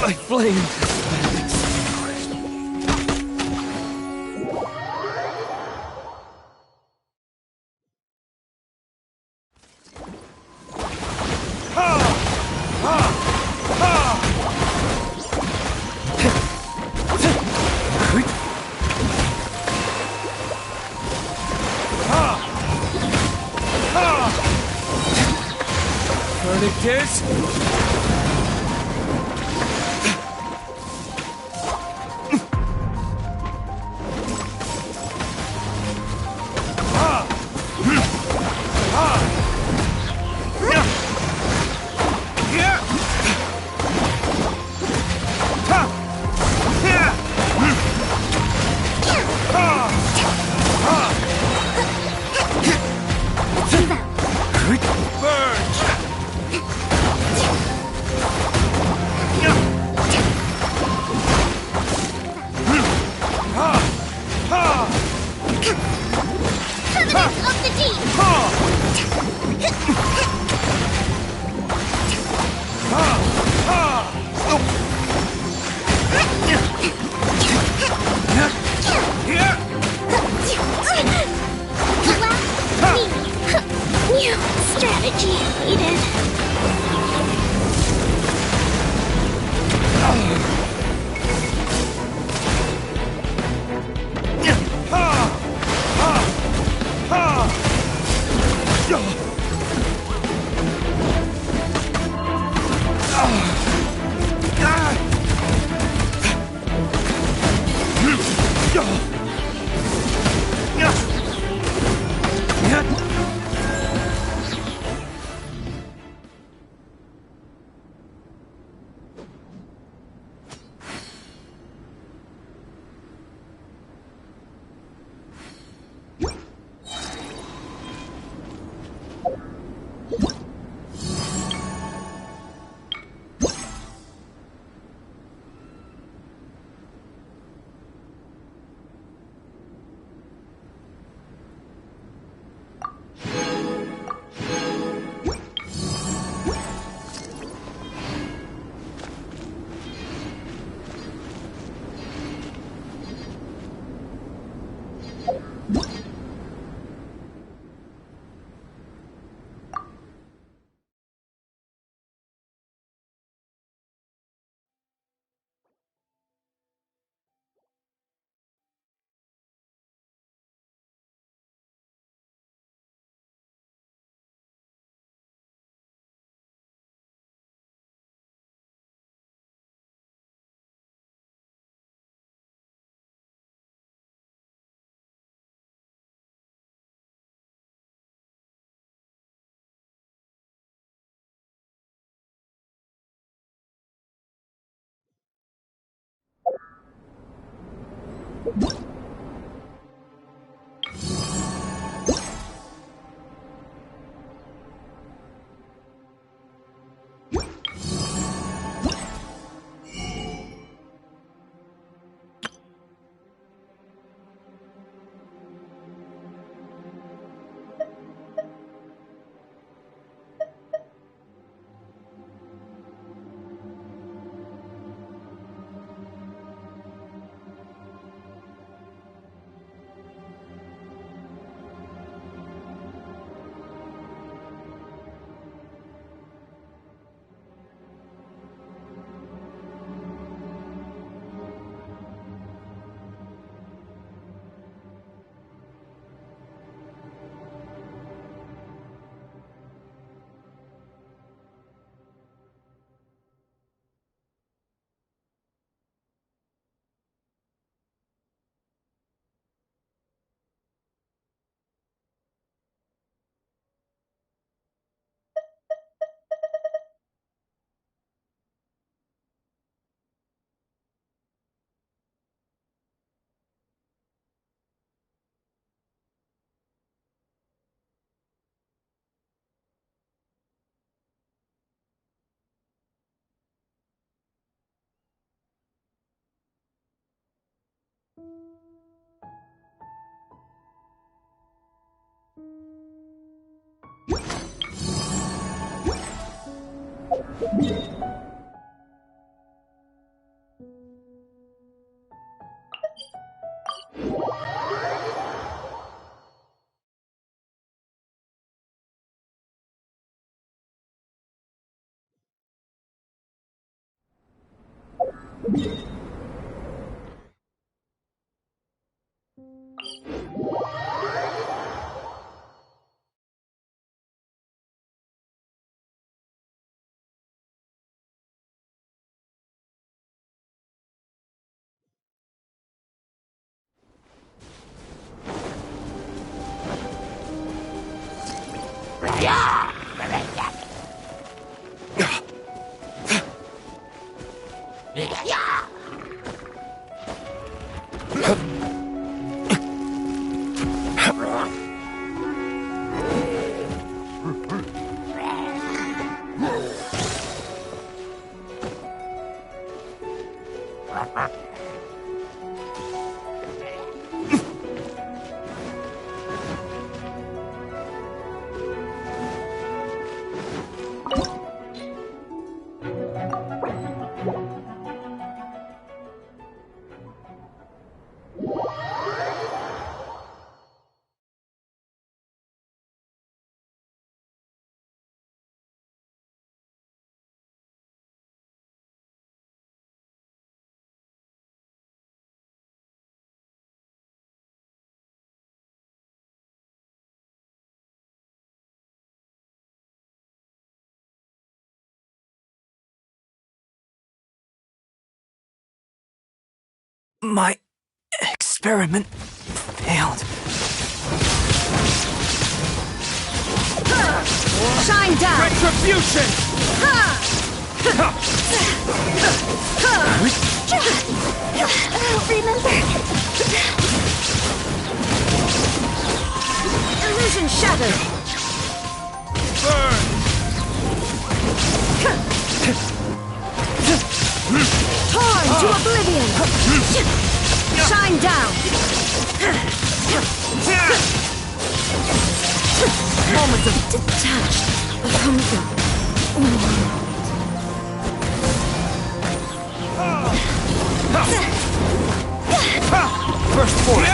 Speaker 7: My flame has extinguished. Verdict is...
Speaker 4: New strategy needed.
Speaker 1: My experiment failed.
Speaker 2: Shine down!
Speaker 7: Retribution!
Speaker 2: Remember! Illusion shattered!
Speaker 7: Burn!
Speaker 2: Torn to oblivion! Shine down! Moment of detached from the world.
Speaker 7: First force!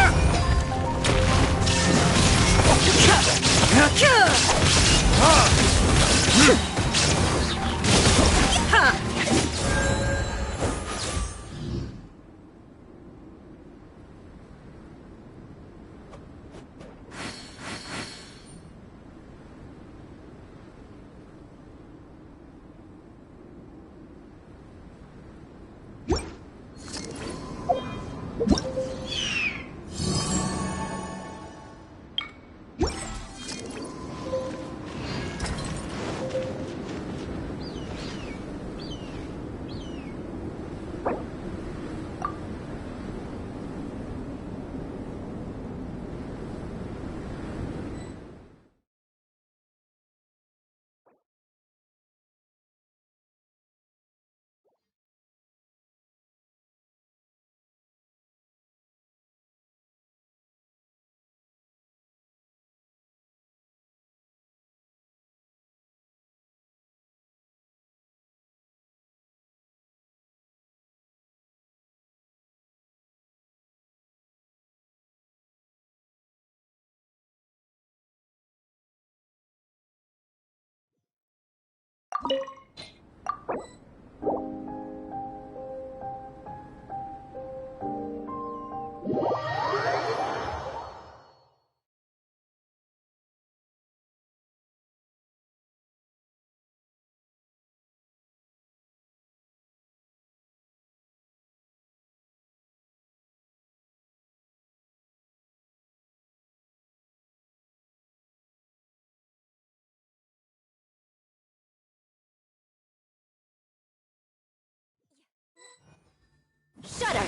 Speaker 3: Shudder!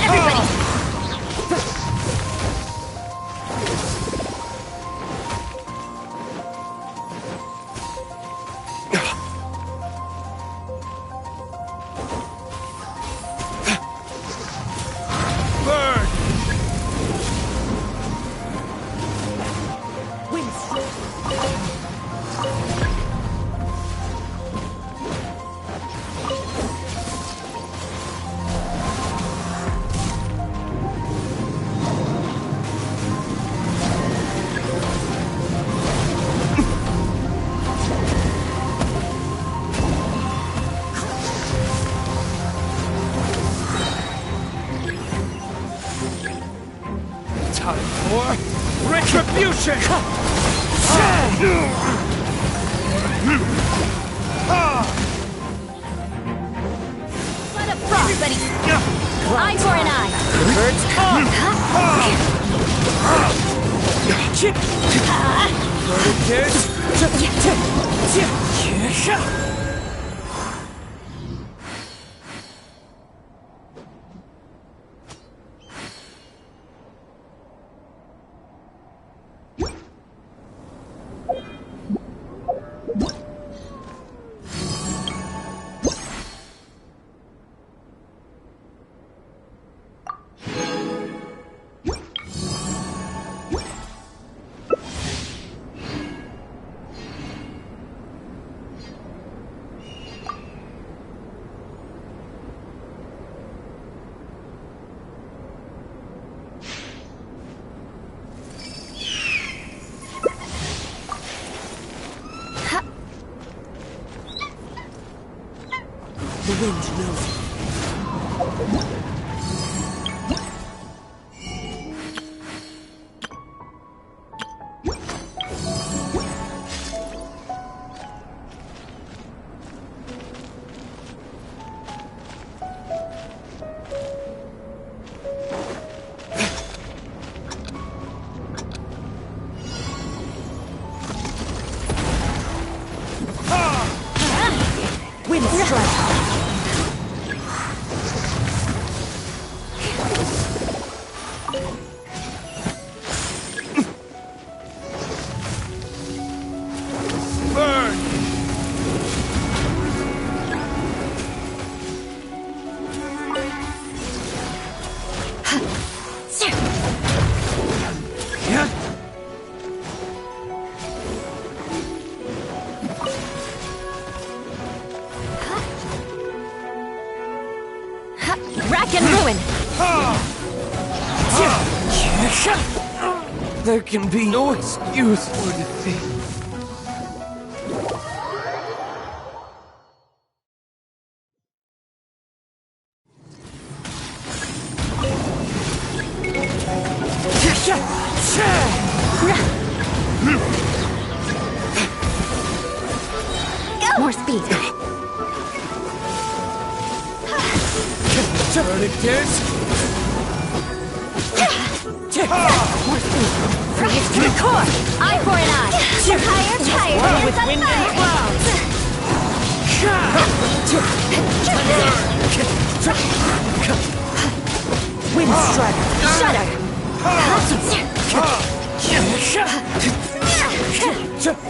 Speaker 2: Everybody!
Speaker 7: Burn! Time for retribution!
Speaker 2: Let up front, everybody! Eye for an eye!
Speaker 8: The wind knows it. Wind strike.
Speaker 7: Burn!
Speaker 3: Rack and ruin!
Speaker 7: There can be no excuse for defeat.
Speaker 3: More speed!
Speaker 7: Verdict is...
Speaker 3: More speed! Freeze to the core! Eye for an eye!
Speaker 2: Higher!
Speaker 3: With wind and clouds! Wind strike! Shudder!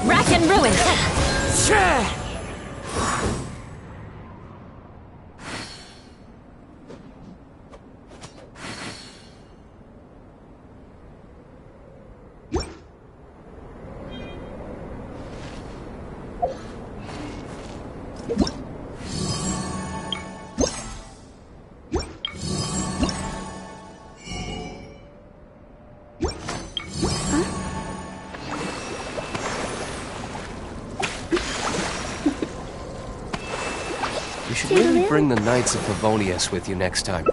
Speaker 3: Rack and ruin!
Speaker 6: You should really bring the Knights of Favonius with you next time.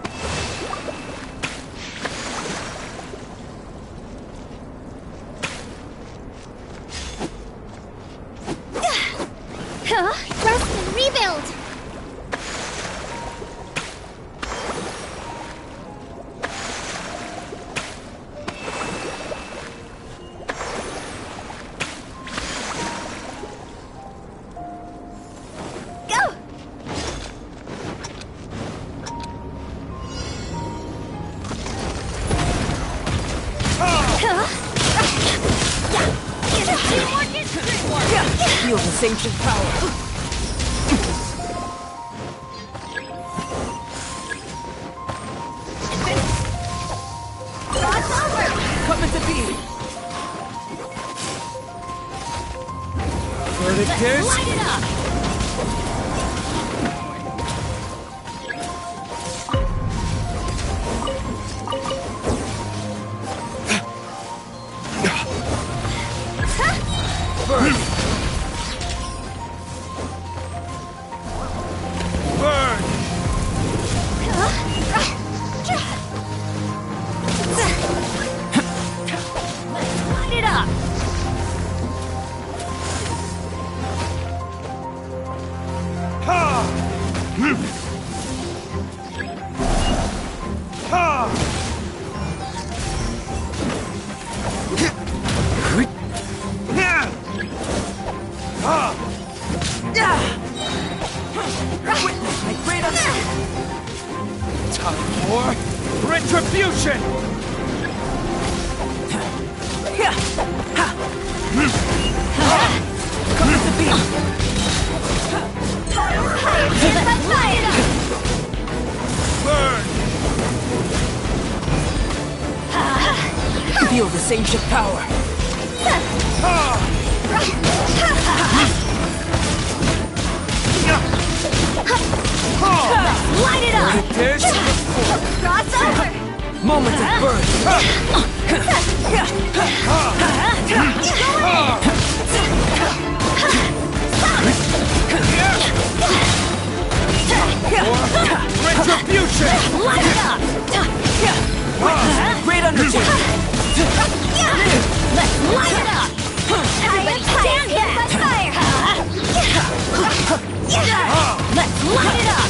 Speaker 4: Rest and rebuild!
Speaker 5: Go!
Speaker 8: Feel this ancient power. Come into being.
Speaker 7: Verticus.
Speaker 2: Light it up!
Speaker 7: Burn. Burn.
Speaker 2: Light it up!
Speaker 7: Ha! Ha! Ha!
Speaker 8: Witness my great
Speaker 7: Time for retribution!
Speaker 8: Come into being.
Speaker 7: Burn!
Speaker 8: Feel this ancient power.
Speaker 7: Ha!
Speaker 2: Light it up!
Speaker 7: Verticus.
Speaker 2: Cross over!
Speaker 8: Moment of burn.
Speaker 7: Retribution!
Speaker 2: Light it up!
Speaker 8: Great undertaking.
Speaker 2: Let's light it up! Everybody stand here! Fire! Let's light it up!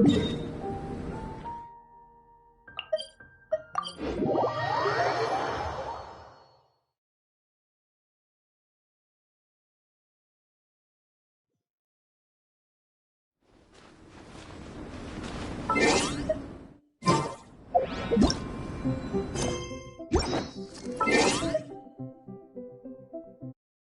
Speaker 9: You